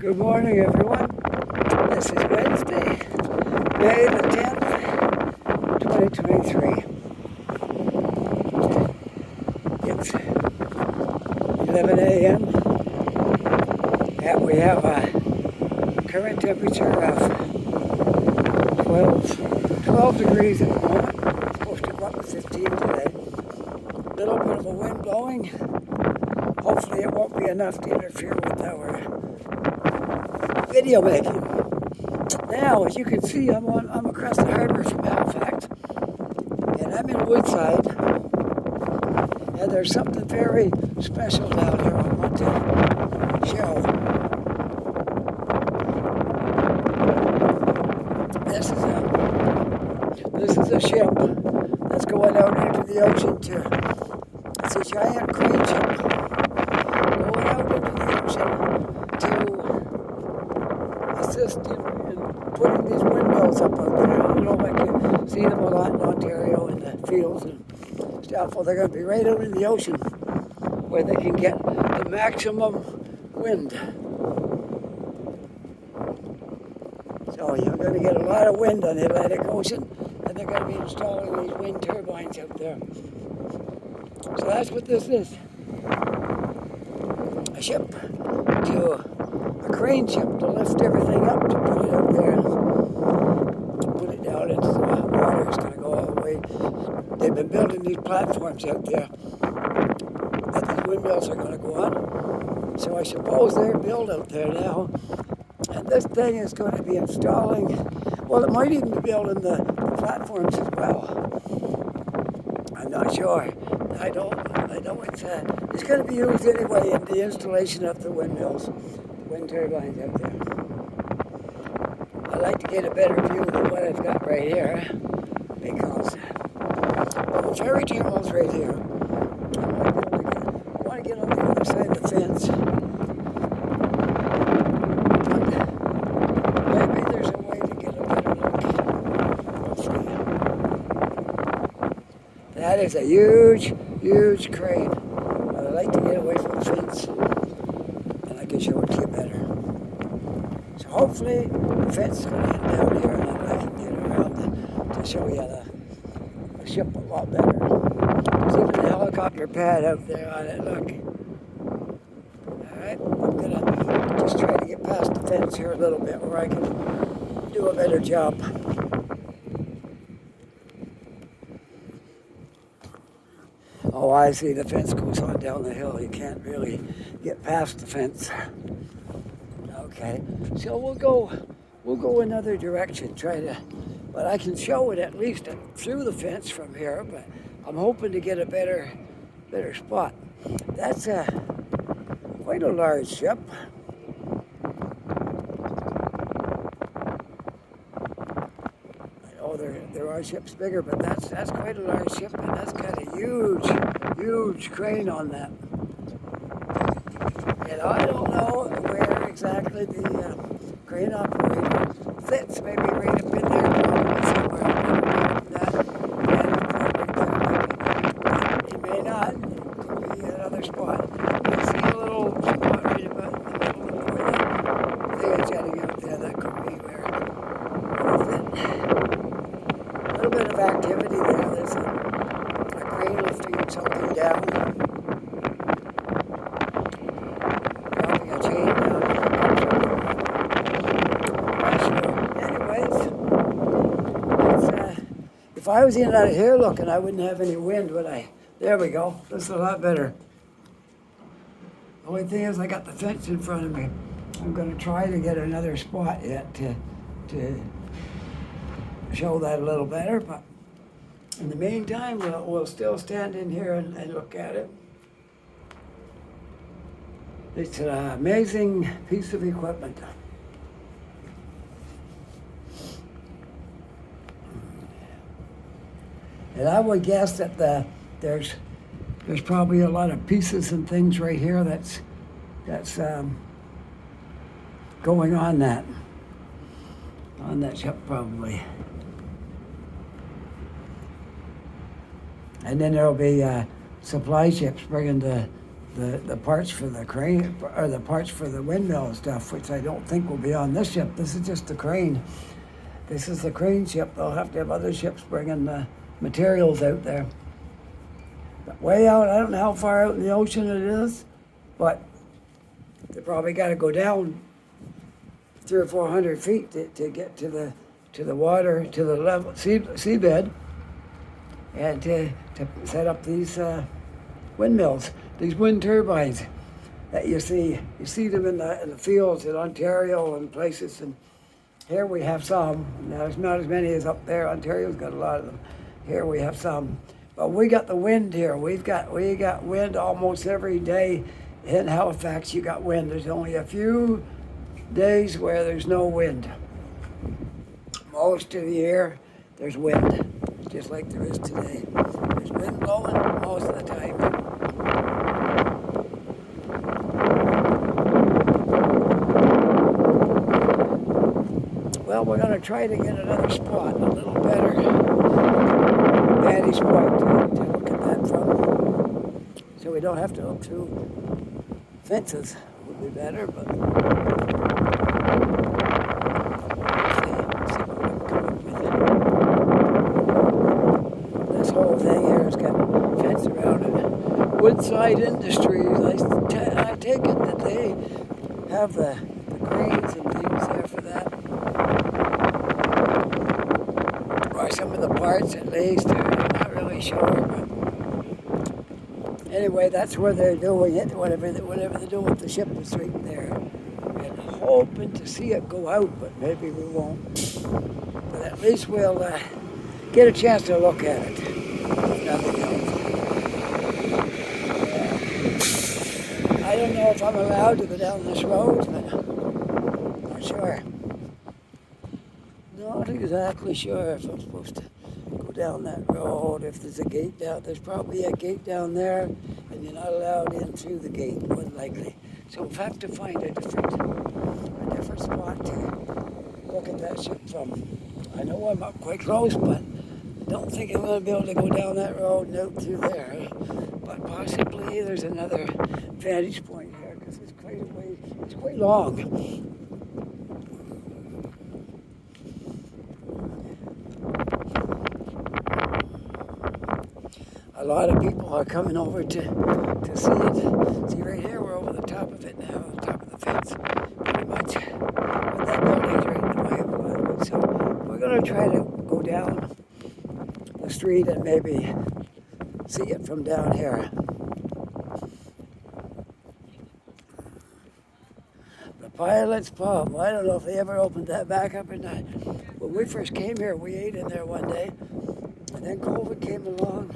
Good morning, everyone. This is Wednesday, May the 10th, 2023. It's 11 a.m. and we have a current temperature of 12 degrees at the moment. It's supposed to go up to 15 today. A little bit of a wind blowing. Hopefully it won't be enough to interfere with our video making. Now, as you can see, I'm across the harbor from Halifax, and I'm in Woodside, and there's something very special down here I want to show. This is a ship that's going out into the ocean it's a giant crane ship going out into the ocean to assist in putting these windmills up out there. You know, like you see them a lot in Ontario in the fields and stuff. Well, they're going to be right out in the ocean where they can get the maximum wind. So you're going to get a lot of wind on the Atlantic Ocean, and they're going to be installing these wind turbines out there. So that's what this is. A ship a crane ship to lift everything up to put it out there, put it down into the water. It's going to go all the way. They've been building these platforms out there that these windmills are going to go on. So I suppose they're built out there now. And this thing is going to be installing, well, it might even be building the platforms as well. I'm not sure. I know it's going to be used anyway in the installation of the windmills, wind turbines out there. I'd like to get a better view than what I've got right here, because the ferry terminal's right here. I want to get on the other side of the fence. Maybe there's a way to get a better look. That is a huge crane. But I'd like to get away from the fence, and I can show it to you better. So hopefully the fence is going to end down here, and then I can get around to show you the ship a lot better. There's even a helicopter pad out there on it, look. Alright, I'm going to just try to get past the fence here a little bit where I can do a better job. Oh, I see, the fence goes on down the hill. You can't really get past the fence. Okay, so we'll go another direction, but I can show it at least through the fence from here, but I'm hoping to get a better spot. That's quite a large ship. I know there are ships bigger, but that's quite a large ship, and that's got a huge crane on that. And I don't know where exactly the crane operator fits. Maybe right up in there, probably somewhere. He may not. It could be another spot. I see a little spot right about in the middle of where the thing is jetting out there. That could be where it'll fit. A little bit of activity there. There's a crane lifting something down. Dropping a chain down. Anyways, if I was in out of here looking, I wouldn't have any wind, would I? There we go. This is a lot better. The only thing is I got the fence in front of me. I'm going to try to get another spot yet to show that a little better, but in the meantime, we'll still stand in here and look at it. It's an amazing piece of equipment. And I would guess that there's probably a lot of pieces and things right here that's going on that ship probably. And then there'll be supply ships bringing the the parts for the crane, or the parts for the windmill and stuff, which I don't think will be on this ship. This is just the crane. This is the crane ship. They'll have to have other ships bringing the materials out there. But way out, I don't know how far out in the ocean it is, but they probably got to go down 300 or 400 feet to get to the water, to the level seabed, and to set up these windmills, these wind turbines that you see. You see them in the fields in Ontario and places, and here we have some. Now, there's not as many as up there. Ontario's got a lot of them. Here we have some. But we got the wind here. We got wind almost every day. In Halifax, you got wind. There's only a few days where there's no wind. Most of the year, there's wind, just like there is today. There's wind blowing most of the time. Well, we're going to try to get another spot, a little better vantage point to look at that from. So we don't have to look through fences. Would be better, but see what we can come up with. This whole thing here has got fence around it. Woodside Industries, I take it that they have the cranes and things there for that. Or some of the parts at least, I'm not really sure. But anyway, that's where they're doing it, whatever they're doing with the ship is right there. And hoping to see it go out, but maybe we won't. But at least we'll get a chance to look at it, if nothing else. I don't know if I'm allowed to go down this road, but I'm not sure. Not exactly sure if I'm supposed to go down that road, if there's a gate down. There's probably a gate down there, and you're not allowed in through the gate, more than likely. So we'll have to find a different spot to look at that ship from. I know I'm up quite close, but I don't think I'm going to be able to go down that road and out through there. But possibly there's another vantage point here, because it's quite a way, it's quite long. A lot of people are coming over to see it. See right here, we're over the top of it now, the top of the fence, pretty much. But that building's right in the way of a lot of it. So we're going to try to go down the street and maybe see it from down here. The Pilot's Pub. I don't know if they ever opened that back up or not. When we first came here, we ate in there one day, and then COVID came along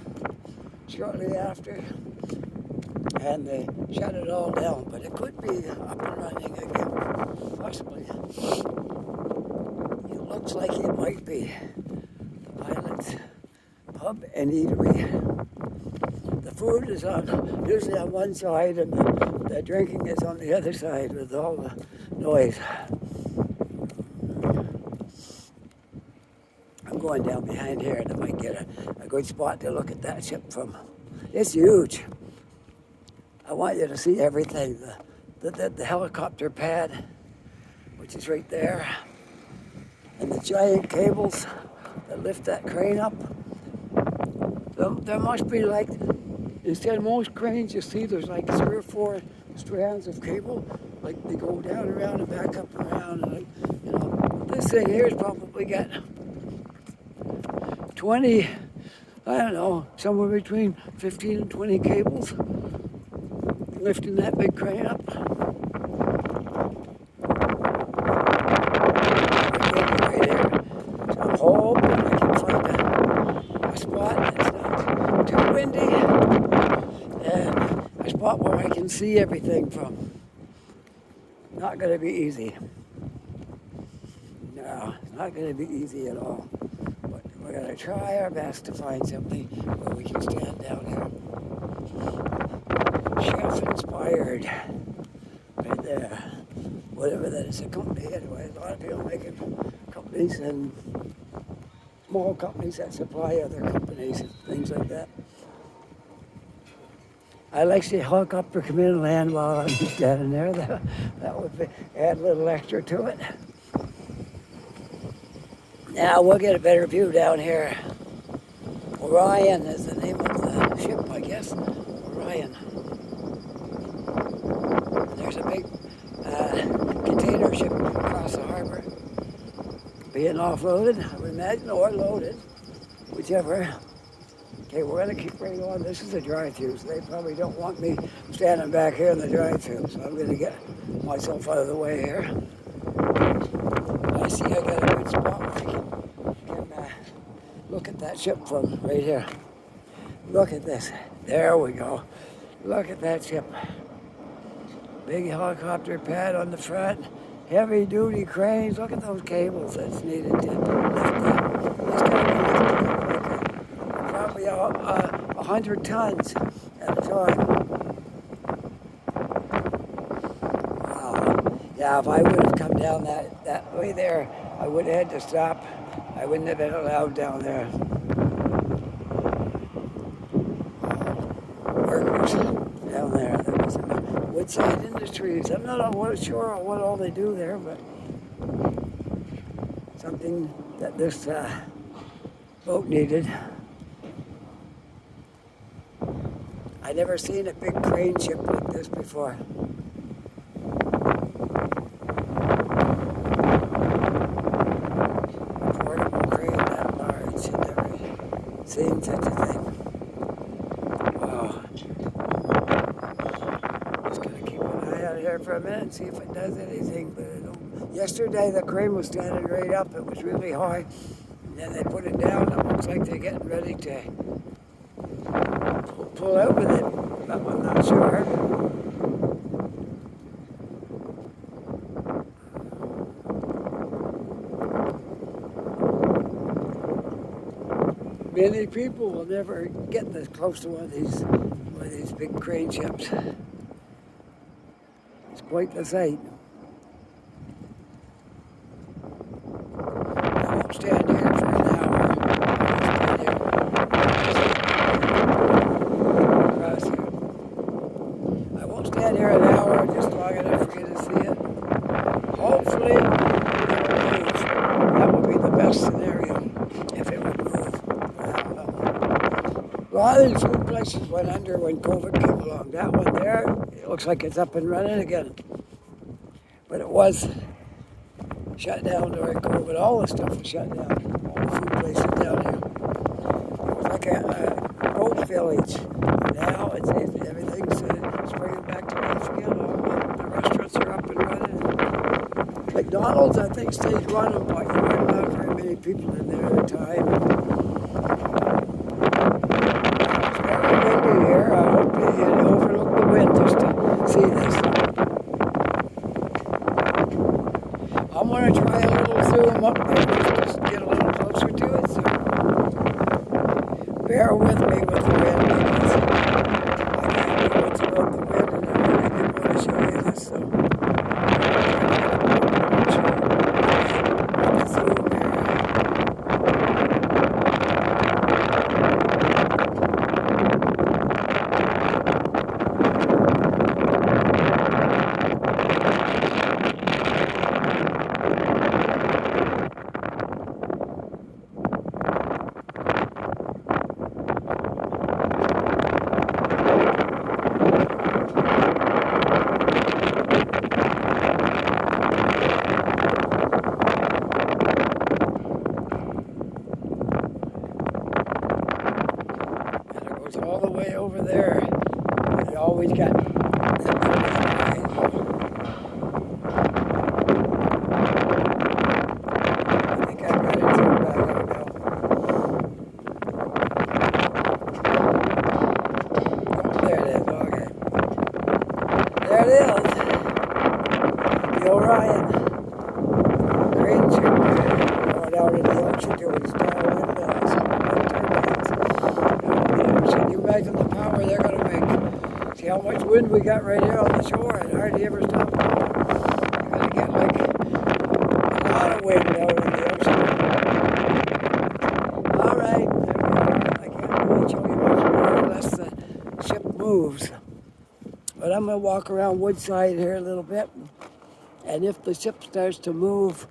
shortly after, and they shut it all down. But it could be up and running again, possibly. It looks like it might be the Pilot's Pub and Eatery. The food is usually on one side, and the drinking is on the other side with all the noise. I'm going down behind here, and I might get a good spot to look at that ship from. It's huge. I want you to see everything. The helicopter pad, which is right there, and the giant cables that lift that crane up. There must be like, instead of most cranes you see, there's like 3 or 4 strands of cable, like they go down around and back up and around, and like, you know, this thing here has probably got 20, I don't know, somewhere between 15 and 20 cables lifting that big crane up. Right here. So I'm hoping I can find a spot that's not too windy and a spot where I can see everything from. Not going to be easy. No, it's not going to be easy at all. We're going to try our best to find something where we can stand down here. Chef Inspired, right there. Whatever that is, a company anyway. A lot of people making companies and small companies that supply other companies and things like that. I like to see a helicopter come in and land while I'm standing there. That would add a little extra to it. Now we'll get a better view down here. Orion is the name of the ship, I guess. Orion. There's a big container ship across the harbor being offloaded, I would imagine, or loaded, whichever. Okay, we're going to keep right on. This is a drive-through, so they probably don't want me standing back here in the drive-through, so I'm going to get myself out of the way here. I see I got a good spot where I can look at that ship from right here. Look at this. There we go. Look at that ship. Big helicopter pad on the front. Heavy-duty cranes. Look at those cables that's needed to lift that. It's got to be lifted up probably 100 tons at a time. Wow. Yeah, if I would have come down that way there, I would have had to stop. I wouldn't have been allowed down there. Workers down there. There was Woodside Industries. I'm not sure what all they do there, but something that this boat needed. I never seen a big crane ship like this before. A portable crane that large. I've never seen such a thing. Wow. Just gonna keep an eye out here for a minute and see if it does anything. But I don't. Yesterday the crane was standing right up. It was really high. And then they put it down. It looks like they're getting ready to pull out with it. I'm not sure. Many people will never get this close to one of these big crane ships. It's quite the sight. I won't stand here for an hour. I won't stand here an hour, just long enough for you to see it. Hopefully, it'll move. That would be the best scenario if it would move. A lot of these food places went under when COVID came along. That one there, it looks like it's up and running again. But it was shut down during COVID. All the stuff was shut down. All the food places down here. It was like a goat village. Now everything's springing back to life again. All the restaurants are up and running. McDonald's, I think, stays running, but you weren't allowed very many people in there at a time. It's very windy here. I hope you overlook the wind just to see this. I'm going to try a little zoom up there just to get a little closer to it. So bear with me with the wind because I can't do much about the wind and I really did want to show you this. So zoom here. All the way over there. You always got that I think I got it turned back out now. Oh, there it is. Okay. There it is. The Orion crane ship going out in the ocean to install windmills. Can you imagine the power they're going to make? See how much wind we got right here on the shore and hardly ever stop. You're going to get like a lot of wind out in the ocean. All right. I can't really show you much more unless the ship moves. to walk around Woodside here a little bit. And if the ship starts to move,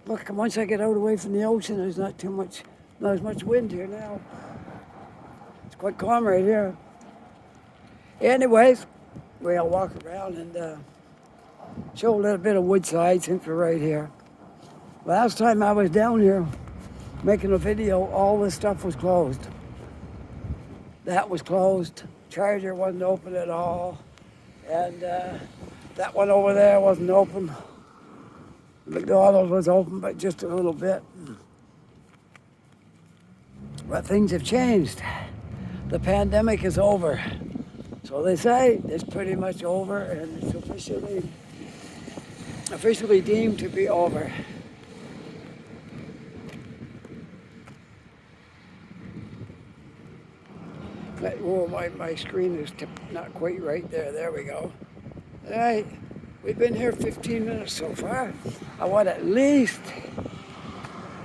look, once I get out away from the ocean, there's not as much wind here now. It's quite calm right here. Anyways, we'll walk around and show a little bit of Woodside since we're right here. Last time I was down here making a video, all this stuff was closed. That was closed. Charger wasn't open at all. And that one over there wasn't open. McDonald's was open, but just a little bit. But things have changed. The pandemic is over. So they say it's pretty much over, and it's officially deemed to be over. Oh, my screen is not quite right there. There we go. All right, we've been here 15 minutes so far. I want to at least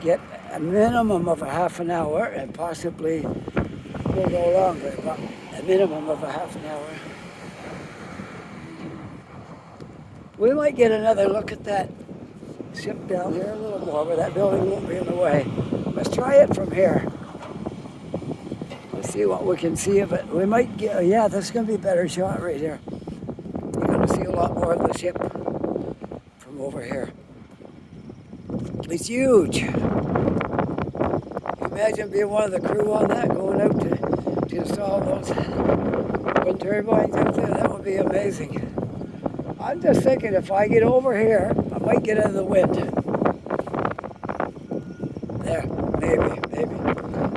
get a minimum of a half an hour, and possibly we'll go longer, but a minimum of a half an hour. We might get another look at that ship down here a little more, but that building won't be in the way. Let's try it from here. Let's see what we can see of it. We might get, yeah, this is going to be a better shot right here. You're going to see a lot more of the ship from over here. It's huge. Imagine being one of the crew on that, going out to install those wind turbines out there. That would be amazing. I'm just thinking if I get over here, I might get out of the wind. There, maybe.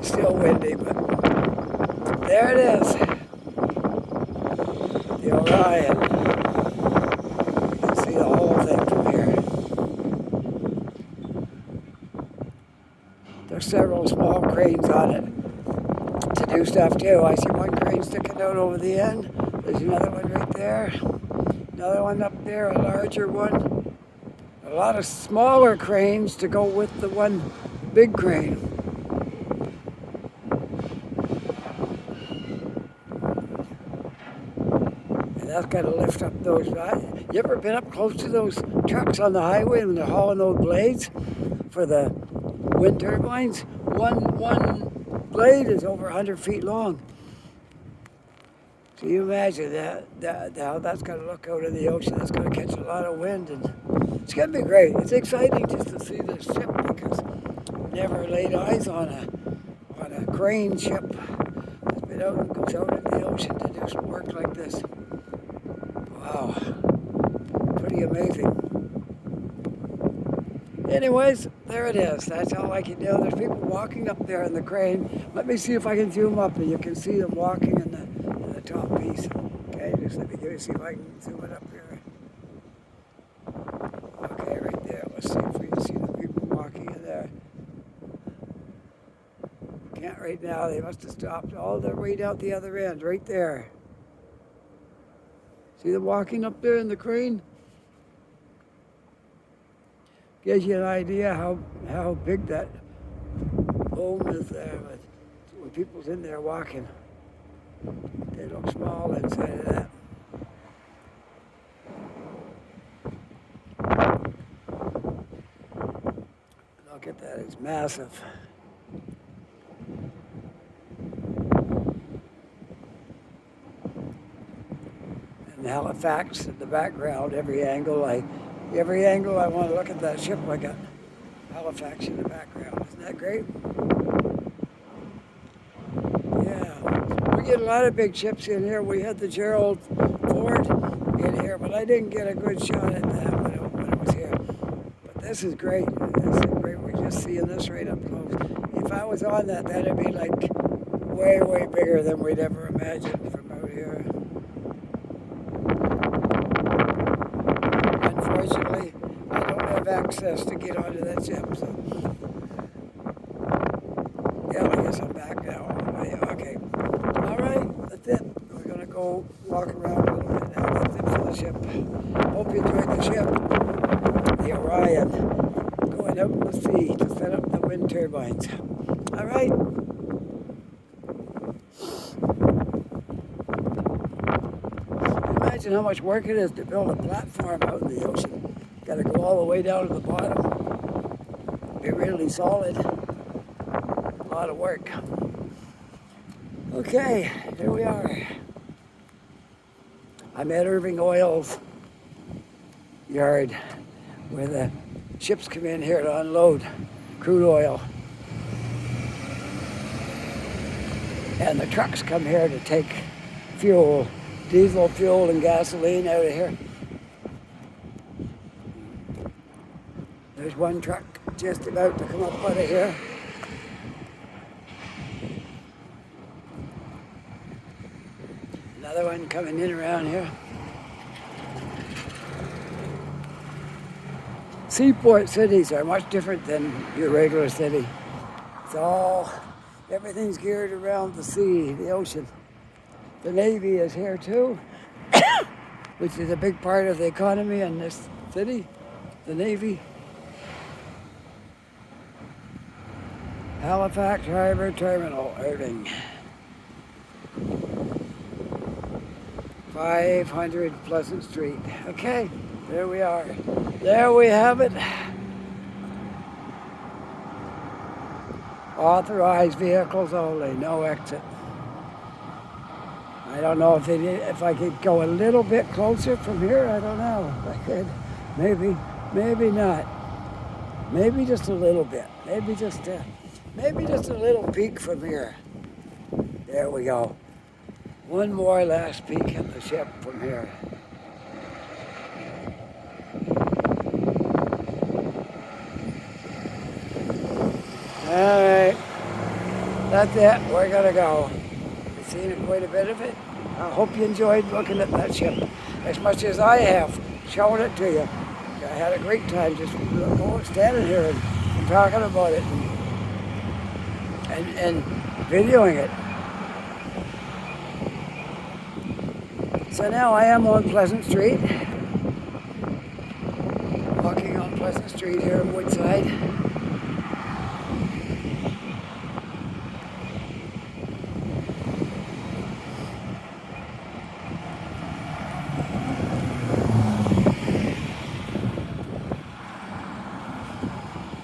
Still windy, but there it is. The Orion. You can see the whole thing from here. There's several small cranes on it to do stuff too. I see one crane sticking out over the end. There's another one right there. Another one up there, a larger one. A lot of smaller cranes to go with the one big crane. And that's got to lift up those. You ever been up close to those trucks on the highway when they're hauling those blades for the wind turbines? One blade is over 100 feet long. So you imagine how that's going to look out in the ocean. That's going to catch a lot of wind, and it's going to be great. It's exciting just to see this ship because I've never laid eyes on a crane ship that's been out and goes out in the ocean to do some work like this. Wow, pretty amazing. Anyways, there it is. That's all I can do. There's people walking up there in the crane. Let me see if I can zoom up and you can see them walking in the top piece. Okay, just let me see if I can zoom it up here. Okay, right there. Let's see if we can see the people walking in there. Can't right now. They must have stopped all the way down the other end, right there. See them walking up there in the crane? Gives you an idea how big that home is there. But when people's in there walking, they look small inside of that. Look at that, it's massive. And Halifax in the background, every angle I want to look at that ship, I got Halifax in the background. Isn't that great? We get a lot of big ships in here. We had the Gerald Ford in here, but I didn't get a good shot at that when it was here. But this is great. This is great. We're just seeing this right up close. If I was on that, that'd be like way, way bigger than we'd ever imagined from out here. Unfortunately, I don't have access to get onto that ship, so yeah, I guess I'm back now. Okay. All right, that's it. We're going to go walk around a little bit now. That's it for the ship. Hope you enjoyed the ship. The Orion. Going out in the sea to set up the wind turbines. All right. Imagine imagine how much work it is to build a platform out in the ocean. Got to go all the way down to the bottom. Be really solid. A lot of work. Okay, here we are. I'm at Irving Oil's yard where the ships come in here to unload crude oil. And the trucks come here to take fuel, diesel fuel and gasoline out of here. There's one truck just about to come up out of here. Another one coming in around here. Seaport cities are much different than your regular city. Everything's geared around the sea, the ocean. The Navy is here too, which is a big part of the economy in this city, the Navy. Halifax Harbor Terminal, Irving. 500 Pleasant Street. Okay, there we are. There we have it. Authorized vehicles only, no exit. I don't know if I could go a little bit closer from here. I don't know if I could. Maybe not. Maybe just a little bit. Maybe just a little peek from here. There we go. One more last peek at the ship from here. All right, that's it. We're gonna go. You've seen quite a bit of it. I hope you enjoyed looking at that ship as much as I have showing it to you. I had a great time just standing here and talking about it and videoing it. So now I am on Pleasant Street, walking on Pleasant Street here in Woodside.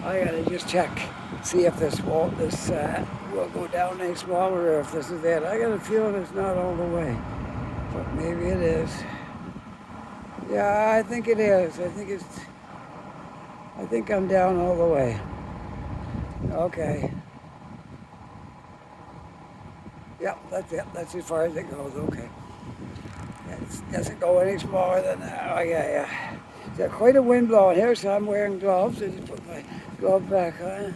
I gotta just check, see if this will go down any smaller or if this is it. I got a feeling it's not all the way, but maybe it is. Yeah, I think it is. I think I'm down all the way. Okay. Yep, that's it. That's as far as it goes. Okay. It doesn't go any smaller than that. Oh, yeah. There's quite a wind blowing here, so I'm wearing gloves. I just put my glove back on.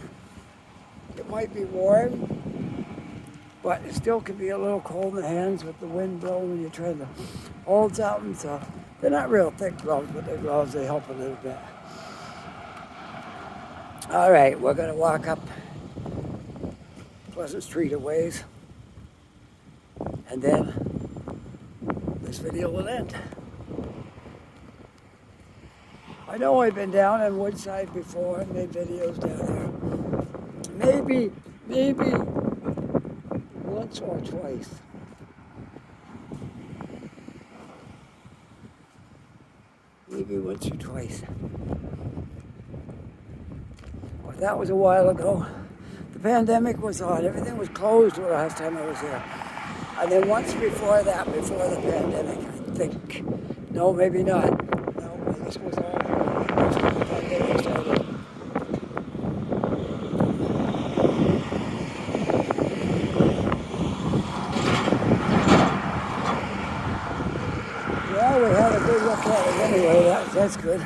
It might be warm, but it still can be a little cold in the hands with the wind blowing when you're trying to hold something. So they're not real thick gloves, but they're gloves. They help a little bit. All right, we're going to walk up Pleasant Street a ways, and then this video will end. I know I've been down in Woodside before and made videos down there. Maybe once or twice. Maybe once or twice. But that was a while ago. The pandemic was on. Everything was closed the last time I was here. And then once before that, before the pandemic, I think. No, maybe not. No, this was all. Well, we had a good look at it anyway. That's good.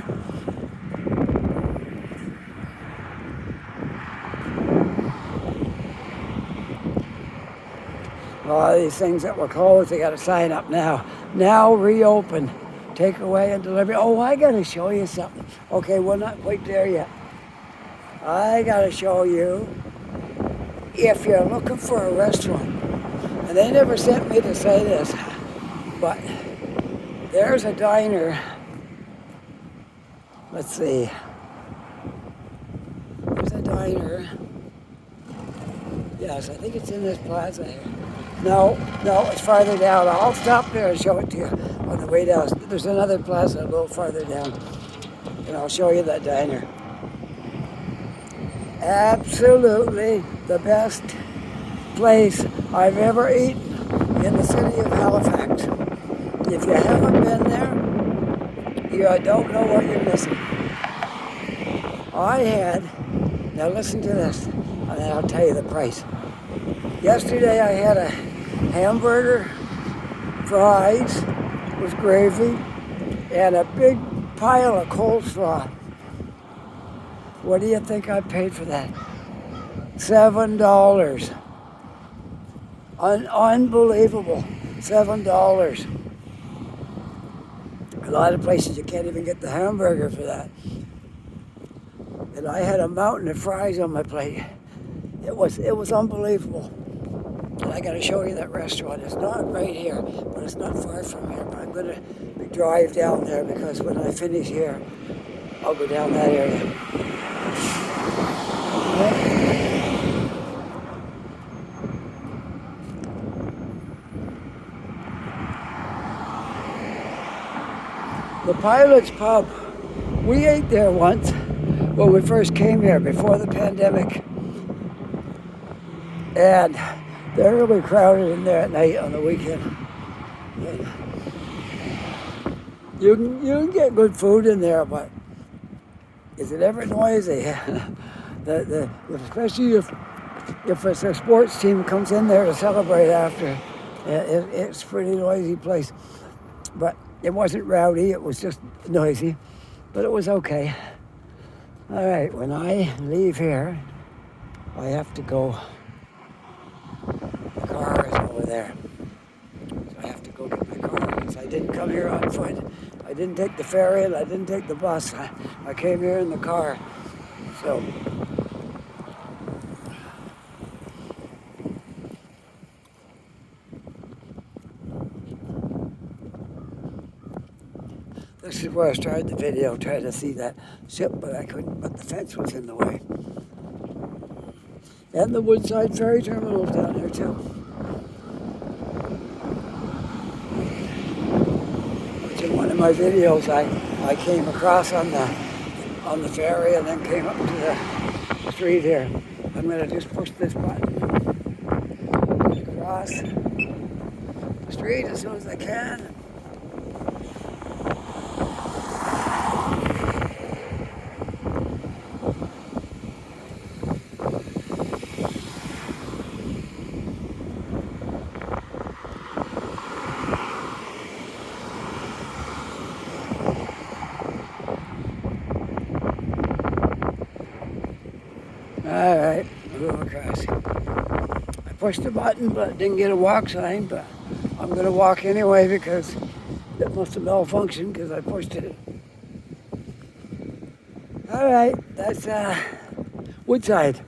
All these things that were closed, they got a sign up now. Now reopen. Takeaway and delivery. Oh, I got to show you something. Okay, we're not quite there yet. I got to show you, if you're looking for a restaurant, and they never sent me to say this, but there's a diner. Let's see. There's a diner. Yes, I think it's in this plaza here. No, it's farther down. I'll stop there and show it to you. on the way down. There's another plaza a little farther down, and I'll show you that diner. Absolutely the best place I've ever eaten in the city of Halifax. If you haven't been there, you don't know what you're missing. I had, now listen to this, and then I'll tell you the price. Yesterday I had a hamburger, fries with gravy, and a big pile of coleslaw. What do you think I paid for that? $7. Unbelievable. $7. A lot of places you can't even get the hamburger for that. And I had a mountain of fries on my plate. It was unbelievable. And I got to show you that restaurant. It's not right here, but it's not far from here. But I'm going to drive down there because when I finish here, I'll go down that area. The Pilot's Pub, we ate there once when we first came here before the pandemic. And they're really crowded in there at night on the weekend. You can get good food in there, but is it ever noisy? Especially if it's a sports team comes in there to celebrate after. It's a pretty noisy place. But it wasn't rowdy, it was just noisy. But it was okay. All right, when I leave here, I have to go. The car is over there. So I have to go get my car because I didn't come here on foot. I didn't take the ferry and I didn't take the bus. I came here in the car. So this is where I started the video, trying to see that ship, but I couldn't, but the fence was in the way. And the Woodside ferry terminal's down there too. Which in one of my videos I came across on the ferry and then came up to the street here. I'm gonna just push this button across the street as soon as I can. All right, move across. I pushed the button, but didn't get a walk sign, but I'm going to walk anyway because it must have malfunctioned because I pushed it. All right, that's Woodside.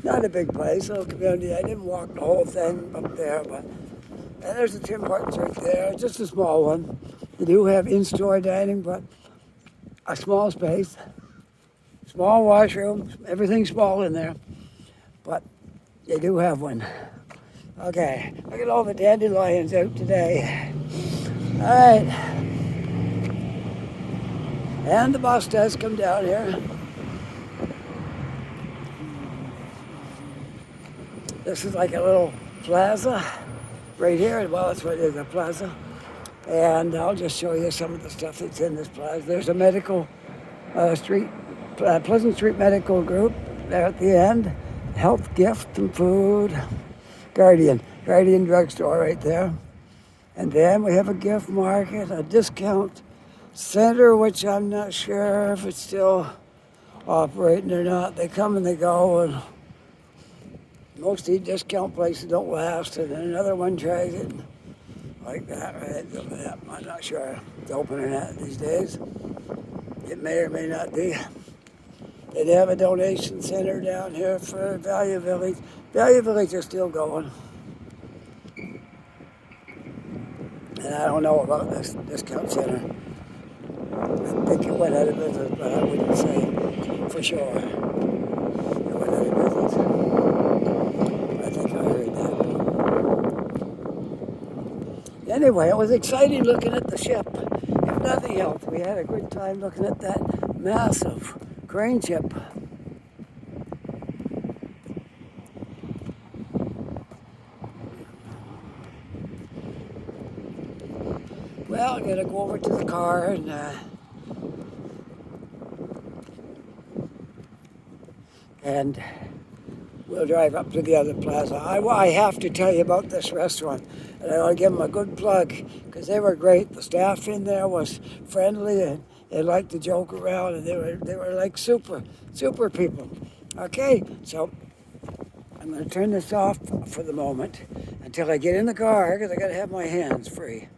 Not a big place, little community. I didn't walk the whole thing up there, but and there's a Tim Hortons right there, just a small one. They do have in-store dining, but a small space. Small washroom, everything's small in there, but they do have one. Okay, look at all the dandelions out today. All right, and the bus does come down here. This is like a little plaza right here. Well, that's what it is, a plaza. And I'll just show you some of the stuff that's in this plaza. There's a medical Pleasant Street Medical Group there at the end. Health, gift, and food. Guardian drugstore right there. And then we have a gift market, a discount center, which I'm not sure if it's still operating or not. They come and they go, and most of these discount places don't last, and then another one tries it like that, right? I'm not sure it's open or not these days. It may or may not be. They have a donation center down here for Value Village. Value Village is still going. And I don't know about this discount center. I think it went out of business, but I wouldn't say for sure. It went out of business. I think I heard that. anyway, it was exciting looking at the ship. If nothing else, we had a good time looking at that massive crane ship. Well, I gotta go over to the car and we'll drive up to the other plaza. I have to tell you about this restaurant, and I want to give them a good plug because they were great. The staff in there was friendly and they liked to joke around, and they were like super people. Okay, so I'm going to turn this off for the moment until I get in the car because I got to have my hands free.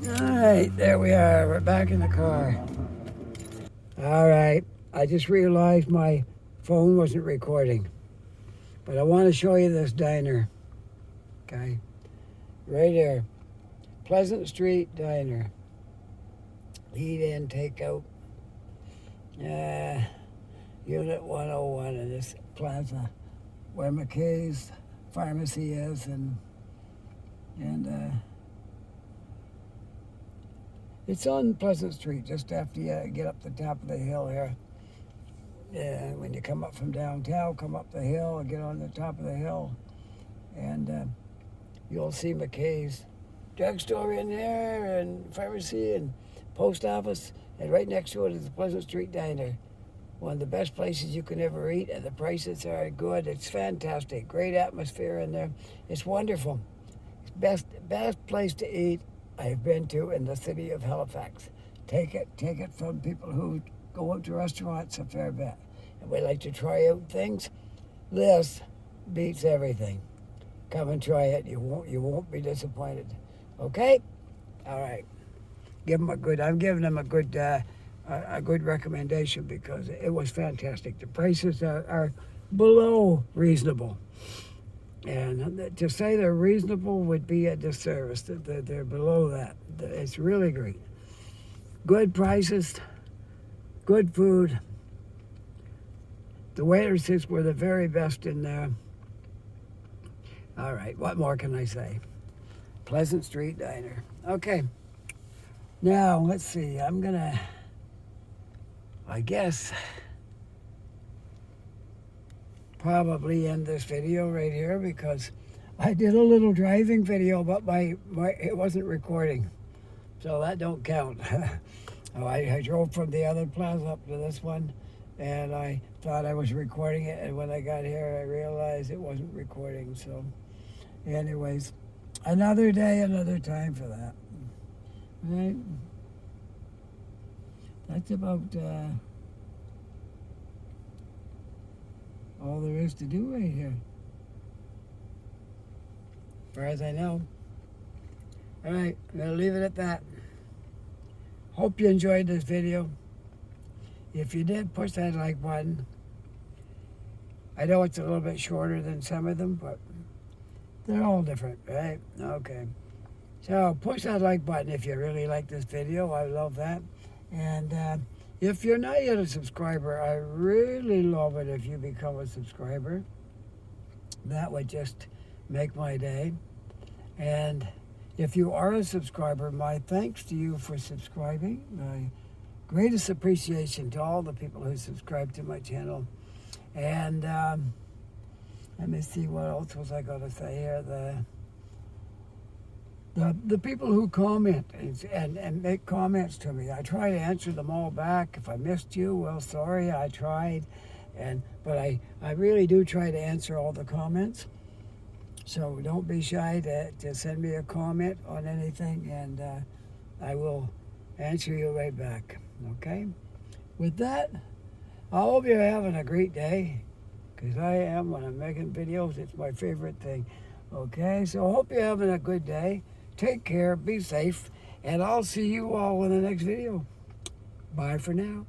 Alright, there we are. We're back in the car. Alright, I just realized my phone wasn't recording. But I want to show you this diner. Okay? Right here. Pleasant Street Diner. Eat in, take out. Unit 101 in this plaza where McKay's pharmacy is and it's on Pleasant Street, just after you get up the top of the hill here. When you come up from downtown, come up the hill, get on the top of the hill, and you'll see McKay's drugstore in there, and pharmacy, and post office, and right next to it is the Pleasant Street Diner. One of the best places you can ever eat, and the prices are good. It's fantastic. Great atmosphere in there. It's wonderful. It's best place to eat I've been to in the city of Halifax. Take it from people who go out to restaurants a fair bit. And we like to try out things. This beats everything. Come and try it. You won't be disappointed. Okay? All right. I'm giving them a good recommendation because it was fantastic. The prices are below reasonable. And to say they're reasonable would be a disservice. They're below that. It's really great. Good prices, good food. The waitresses were the very best in there. All right, what more can I say? Pleasant Street Diner. Okay. Now, let's see. I'm going to, I guess, probably end this video right here because I did a little driving video, but it wasn't recording, so that don't count. I drove from the other plaza up to this one, and I thought I was recording it, and when I got here, I realized it wasn't recording. So, anyways, another day, another time for that. Right? That's about all there is to do right here, as far as I know. All right, I'm going to leave it at that. Hope you enjoyed this video. If you did, push that like button. I know it's a little bit shorter than some of them, but they're all different, right? Okay. So push that like button if you really like this video. I love that. And if you're not yet a subscriber, I really love it if you become a subscriber. That would just make my day. And if you are a subscriber, my thanks to you for subscribing. My greatest appreciation to all the people who subscribe to my channel. And let me see, what else was I going to say here? The people who comment and make comments to me, I try to answer them all back. If I missed you, well, sorry, I tried. But I really do try to answer all the comments. So don't be shy to send me a comment on anything, and I will answer you right back. Okay? With that, I hope you're having a great day, because I am. When I'm making videos, it's my favorite thing. Okay? So I hope you're having a good day. Take care, be safe, and I'll see you all in the next video. Bye for now.